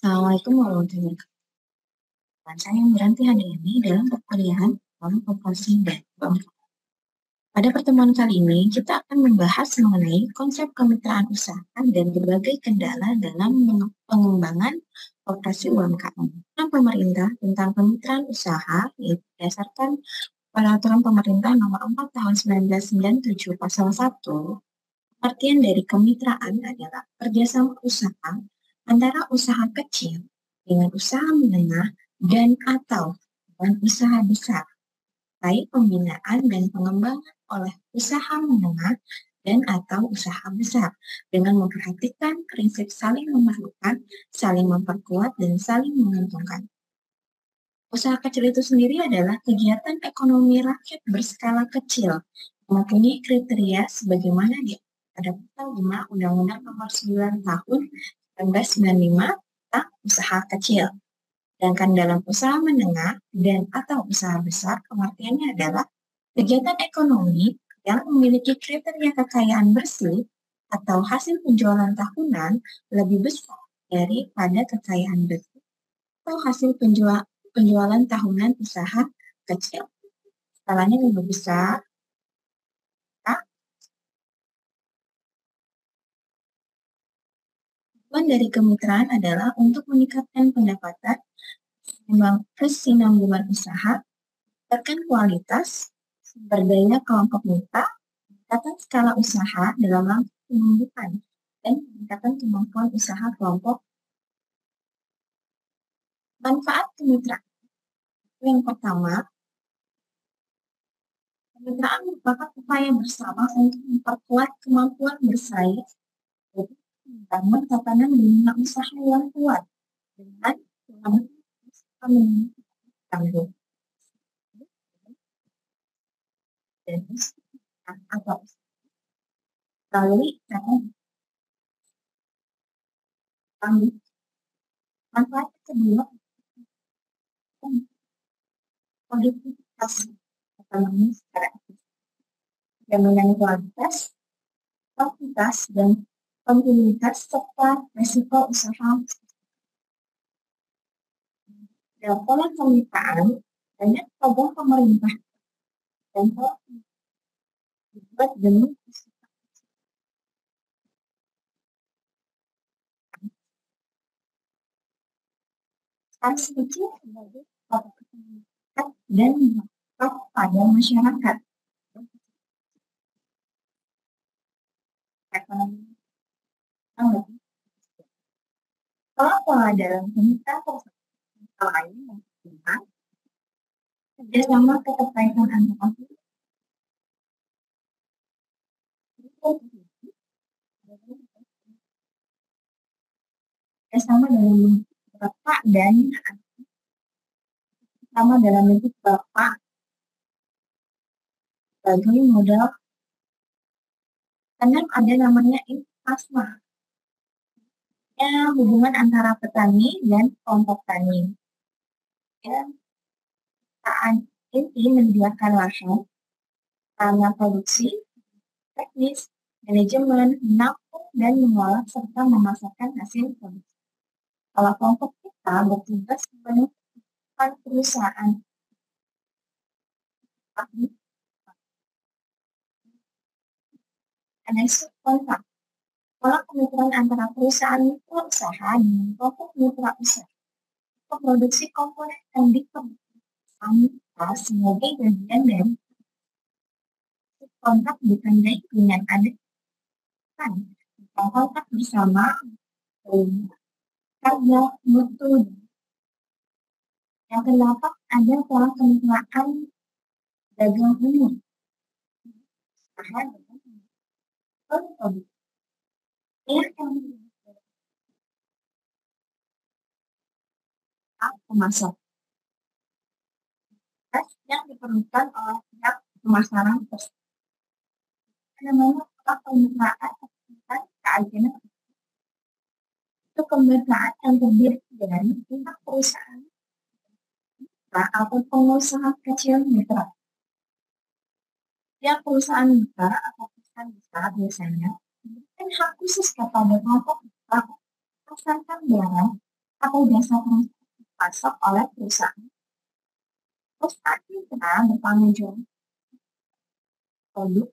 Assalamualaikum warahmatullahi wabarakatuh. Saya Miranti hadir ini dalam perkuliahan Komunikasi dan UMKM. Pada pertemuan kali ini, kita akan membahas mengenai konsep kemitraan usaha dan berbagai kendala dalam pengembangan operasi UMKM. Pemerintah tentang kemitraan usaha yaitu berdasarkan Peraturan Pemerintah Nomor 4 Tahun 1997 Pasal 1, artian dari kemitraan adalah kerjasama usaha antara usaha kecil dengan usaha menengah dan atau dengan usaha besar, baik pembinaan dan pengembangan oleh usaha menengah dan atau usaha besar, dengan memperhatikan prinsip saling memerlukan, saling memperkuat, dan saling menguntungkan. Usaha kecil itu sendiri adalah kegiatan ekonomi rakyat berskala kecil, mempunyai kriteria sebagaimana di pada Pasal 5 Undang-Undang Nomor 9 Tahun 1995 tentang usaha kecil. Sedangkan dalam usaha menengah dan atau usaha besar, pengertiannya adalah kegiatan ekonomi yang memiliki kriteria kekayaan bersih atau hasil penjualan tahunan lebih besar daripada kekayaan bersih atau hasil penjualan tahunan usaha kecil. Skalanya lebih besar. Tujuan dari kemitraan adalah untuk meningkatkan pendapatan, kesinambungan usaha, meningkatkan kualitas sumber daya kelompok mitra, peningkatan skala usaha dalam rangka penyembuhan, dan peningkatan kemampuan usaha kelompok. Manfaat kemitraan. Yang pertama, kemitraan merupakan upaya bersama untuk memperkuat kemampuan bersaing, membangun tatanan dunia usaha yang kuat dengan tanggung dan atau melalui tanggung. Manfaat kedua, produktivitas ekonomi secara efisien, jaminan kualitas, kuantitas, dan kontinuitas serta risiko usaha. Dalam pola kemitraan, banyak program pemerintah dan pola dibuat demi harus kecil sebagai masyarakat dan pada masyarakat. Ekonomi. Kalau pola dalam kemitraan lain yang penting, kerjasama keterkaitan antar kerjasama dalam bapak dan sama dalam bentuk bapak sebagai modal. Karena ada namanya IPASMA, ya, hubungan antara petani dan kelompok tani. Ya, inti menyediakan lahan, sarana produksi, teknis, manajemen, menampung dan mengolah serta memasarkan hasil produksi. Kalau kelompok kita bertugas menentukan perusahaan ada subkontrak. Pola kemitraan antara perusahaan mitra usaha dengan kelompok mitra usaha memproduksi komponen yang diperlukan sebagai bagian dari kontrak ditandai dengan ada kontrak bersama harga mutu. Yang kedelapan ada pola kemitraan dagang umum. Pemasok yang diperlukan oleh pihak pemasaran tersebut. Namanya pola kemitraan keagenan itu kemitraan yang terdiri dari pihak perusahaan atau pengusaha kecil mitra. Yang perusahaan mitra atau perusahaan besar biasanya memberikan hak khusus kepada kelompok mitra pasarkan barang atau jasa pasok oleh perusahaan. Perusahaan mitra bertanggung jawab produk.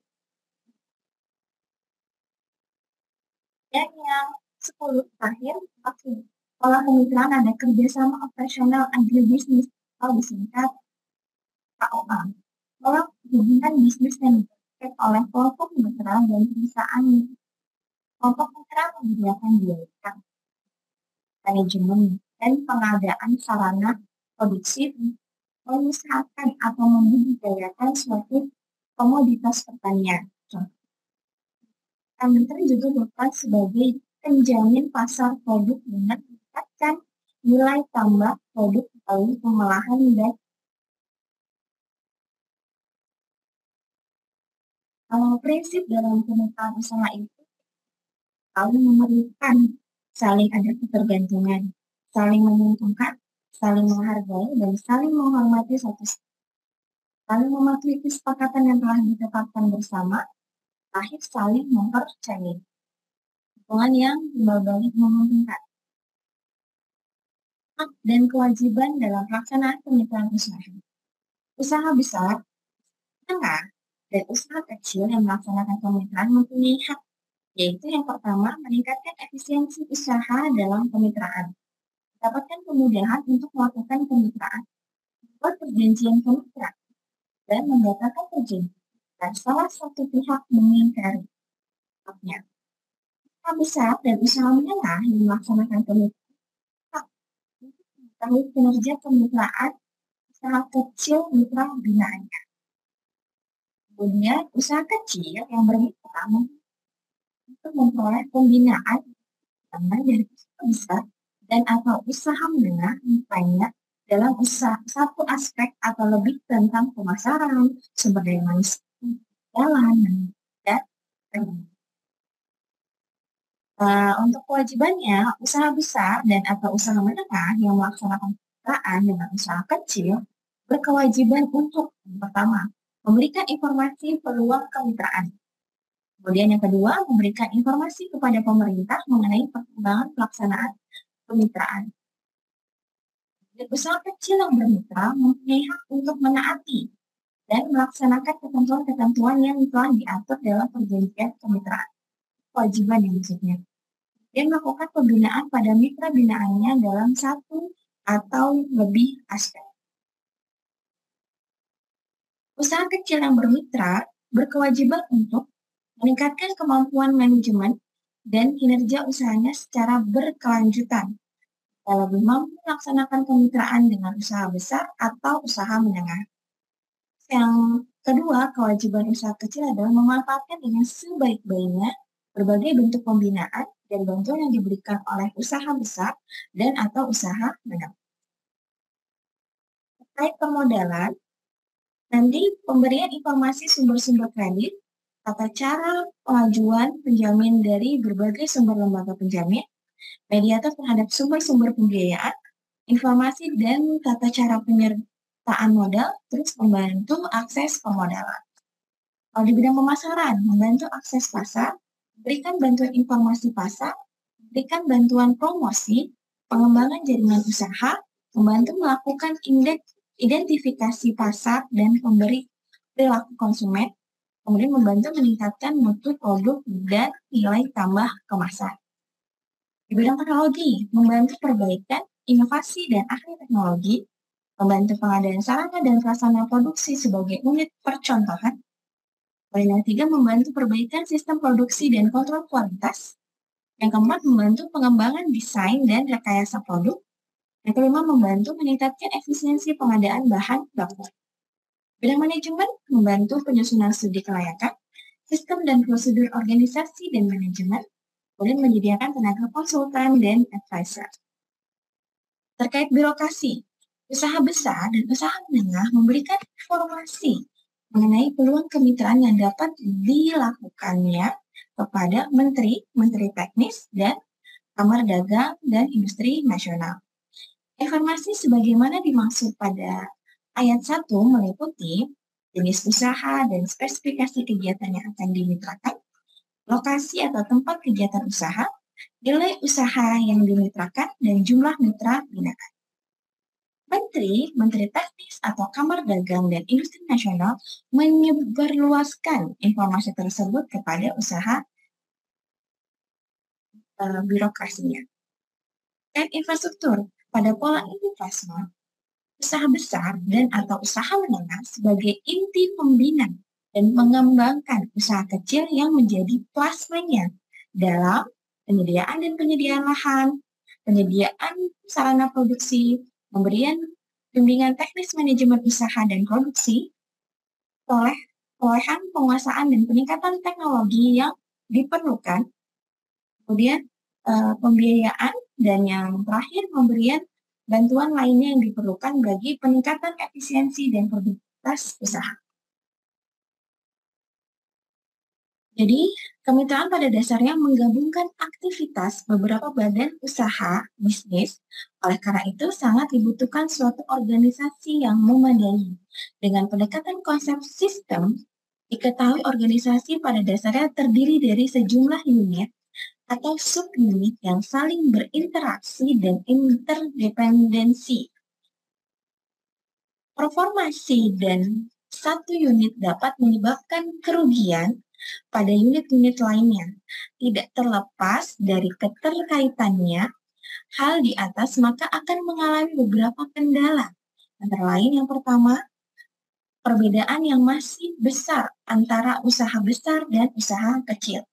Dan yang 10 terakhir, pola kemitraan ada kerjasama operasional agribisnis atau disingkat KOA. Pola hubungan bisnis yang dilakukan oleh kelompok mitra dan perusahaan. Kelompok mitra menyediakan biaya, manajemen, dan pengadaan sarana produksi, mengusahakan atau membudidayakan suatu komoditas pertanian. Mitra juga dapat sebagai penjamin pasar produk dengan meningkatkan nilai tambah produk melalui pengolahan dan prinsip dalam kemitraan usaha itu saling memerlukan, saling ada ketergantungan, saling menguntungkan, saling menghargai, dan saling menghormati satu sama lain. Saling mematuhi kesepakatan yang telah ditetapkan bersama, akhir saling mempercayai. Hubungan yang berbalik menguntungkan. Hak dan kewajiban dalam pelaksanaan kemitraan usaha. Usaha besar, menengah, dan usaha kecil yang melaksanakan kemitraan mempunyai hak, yaitu yang pertama, meningkatkan efisiensi usaha dalam kemitraan. Dapatkan kemudahan untuk melakukan kemitraan, membuat perjanjian kemitraan, dan membatalkan perjanjian. Dan salah satu pihak mengingkari haknya. Usaha besar dan usaha menengah yang melaksanakan kemitraan, hak untuk mengetahui kinerja kemitraan usaha kecil mitra binaannya. Kemudian usaha kecil yang bermitra untuk memperoleh pembinaan dari usaha besar dan atau usaha menengah mitranya dalam usaha satu aspek atau lebih tentang pemasaran, sumber daya manusia, jalan, dan untuk kewajibannya, usaha besar dan atau usaha menengah yang melaksanakan kemitraan dengan usaha kecil berkewajiban untuk yang pertama, memberikan informasi peluang kemitraan. Kemudian yang kedua, memberikan informasi kepada pemerintah mengenai perkembangan pelaksanaan kemitraan. Usaha kecil yang bermitra mempunyai hak untuk menaati dan melaksanakan ketentuan-ketentuan yang telah diatur dalam perjanjian kemitraan. Kewajiban yang maksudnya. Dan melakukan pembinaan pada mitra binaannya dalam satu atau lebih aspek. Usaha kecil yang bermitra berkewajiban untuk meningkatkan kemampuan manajemen dan kinerja usahanya secara berkelanjutan. Lebih mampu melaksanakan kemitraan dengan usaha besar atau usaha menengah. Yang kedua, kewajiban usaha kecil adalah memanfaatkan dengan sebaik-baiknya berbagai bentuk pembinaan dan bantuan yang diberikan oleh usaha besar dan atau usaha menengah. Terkait permodalan, nanti pemberian informasi sumber-sumber kredit, tata cara pengajuan penjamin dari berbagai sumber lembaga penjamin, mediator terhadap sumber-sumber pembiayaan, informasi dan tata cara penyertaan modal, terus membantu akses pemodalan. Kalau di bidang pemasaran, membantu akses pasar, berikan bantuan informasi pasar, berikan bantuan promosi, pengembangan jaringan usaha, membantu melakukan identifikasi pasar dan pemberi perilaku konsumen, kemudian membantu meningkatkan mutu produk dan nilai tambah kemasan. Di bidang teknologi, membantu perbaikan, inovasi, dan ahli teknologi, membantu pengadaan sarana dan prasarana produksi sebagai unit percontohan. Yang ketiga, membantu perbaikan sistem produksi dan kontrol kualitas. Yang keempat, membantu pengembangan desain dan rekayasa produk. Yang kelima, membantu meningkatkan efisiensi pengadaan bahan baku. Bidang manajemen, membantu penyusunan studi kelayakan, sistem dan prosedur organisasi dan manajemen, kemudian menyediakan tenaga konsultan dan advisor. Terkait birokrasi, usaha besar dan usaha menengah memberikan informasi mengenai peluang kemitraan yang dapat dilakukannya kepada menteri teknis, dan Kamar Dagang dan Industri Nasional. Informasi sebagaimana dimaksud pada ayat 1 meliputi jenis usaha dan spesifikasi kegiatan yang akan dimitrakan, lokasi atau tempat kegiatan usaha, nilai usaha yang dimitrakan, dan jumlah mitra binaan. Menteri Teknis atau Kamar Dagang dan Industri Nasional menyebarluaskan informasi tersebut kepada usaha birokrasinya. Dan infrastruktur, pada pola ini plasma, usaha besar dan atau usaha menengah sebagai inti pembina dan mengembangkan usaha kecil yang menjadi plasmanya dalam penyediaan lahan, penyediaan sarana produksi, pemberian bimbingan teknis manajemen usaha dan produksi, perolehan penguasaan dan peningkatan teknologi yang diperlukan, kemudian pembiayaan, dan yang terakhir pemberian bantuan lainnya yang diperlukan bagi peningkatan efisiensi dan produktivitas usaha. Jadi, kemitraan pada dasarnya menggabungkan aktivitas beberapa badan usaha bisnis. Oleh karena itu, sangat dibutuhkan suatu organisasi yang memadai. Dengan pendekatan konsep sistem, diketahui organisasi pada dasarnya terdiri dari sejumlah unit atau subunit yang saling berinteraksi dan interdependensi. Performasi dan satu unit dapat menyebabkan kerugian pada unit-unit lainnya. Tidak terlepas dari keterkaitannya hal di atas, maka akan mengalami beberapa kendala. Antara lain yang pertama, perbedaan yang masih besar antara usaha besar dan usaha kecil.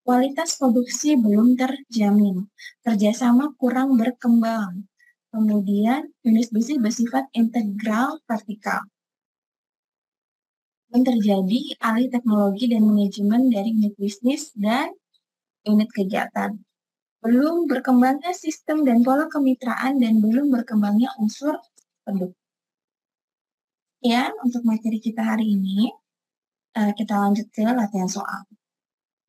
Kualitas produksi belum terjamin, kerjasama kurang berkembang, kemudian unit bisnis bersifat integral vertikal. Dan terjadi alih teknologi dan manajemen dari unit bisnis dan unit kegiatan. Belum berkembangnya sistem dan pola kemitraan dan belum berkembangnya unsur pendukung. Sekian untuk materi kita hari ini. Kita lanjut ke latihan soal.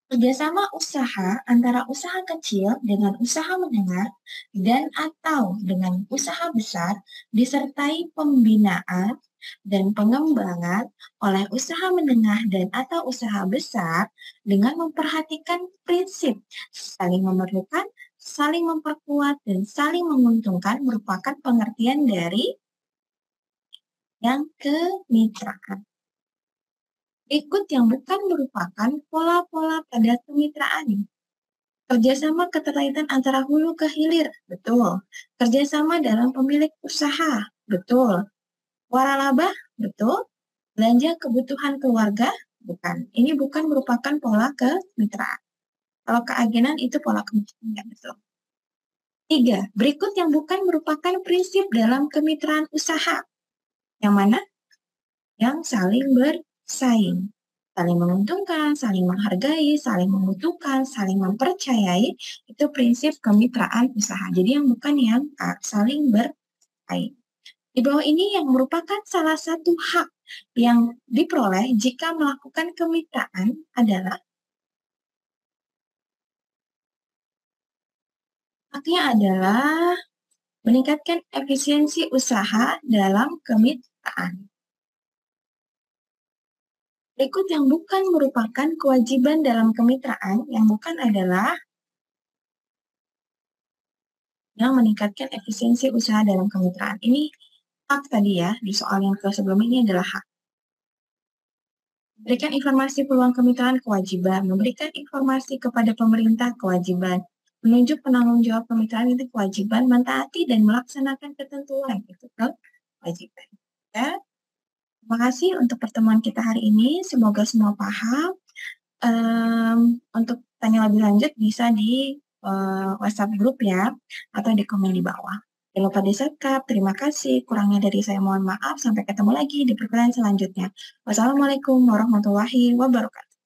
Kerjasama usaha antara usaha kecil dengan usaha menengah dan atau dengan usaha besar disertai pembinaan dan pengembangan oleh usaha menengah dan atau usaha besar dengan memperhatikan prinsip saling memerlukan, saling memperkuat, dan saling menguntungkan merupakan pengertian dari yang kemitraan. Berikut yang bukan merupakan pola-pola pada kemitraan. Kerjasama keterkaitan antara hulu ke hilir, betul. Kerjasama dalam pemilik usaha, betul. Waralaba, betul. Belanja kebutuhan keluarga, bukan. Ini bukan merupakan pola kemitraan. Kalau keagenan itu pola kemitraan, betul. 3. Berikut yang bukan merupakan prinsip dalam kemitraan usaha. Yang mana? Yang saling bersaing. Saling menguntungkan, saling menghargai, saling membutuhkan, saling mempercayai, itu prinsip kemitraan usaha. Jadi yang bukan yang saling bersaing. Di bawah ini yang merupakan salah satu hak yang diperoleh jika melakukan kemitraan adalah haknya adalah meningkatkan efisiensi usaha dalam kemitraan. Berikut yang bukan merupakan kewajiban dalam kemitraan, yang bukan adalah yang meningkatkan efisiensi usaha dalam kemitraan. Ini hak tadi ya, di soal yang sebelumnya ini adalah hak. Memberikan informasi peluang kemitraan kewajiban, memberikan informasi kepada pemerintah kewajiban, menunjuk penanggung jawab kemitraan itu kewajiban, mentaati dan melaksanakan ketentuan itu kewajiban. Ya. Terima kasih untuk pertemuan kita hari ini. Semoga semua paham. Untuk tanya lebih lanjut bisa di WhatsApp grup ya, atau di komen di bawah. Jangan lupa di-subscribe. Terima kasih. Kurangnya dari saya mohon maaf. Sampai ketemu lagi di perkuliahan selanjutnya. Wassalamualaikum warahmatullahi wabarakatuh.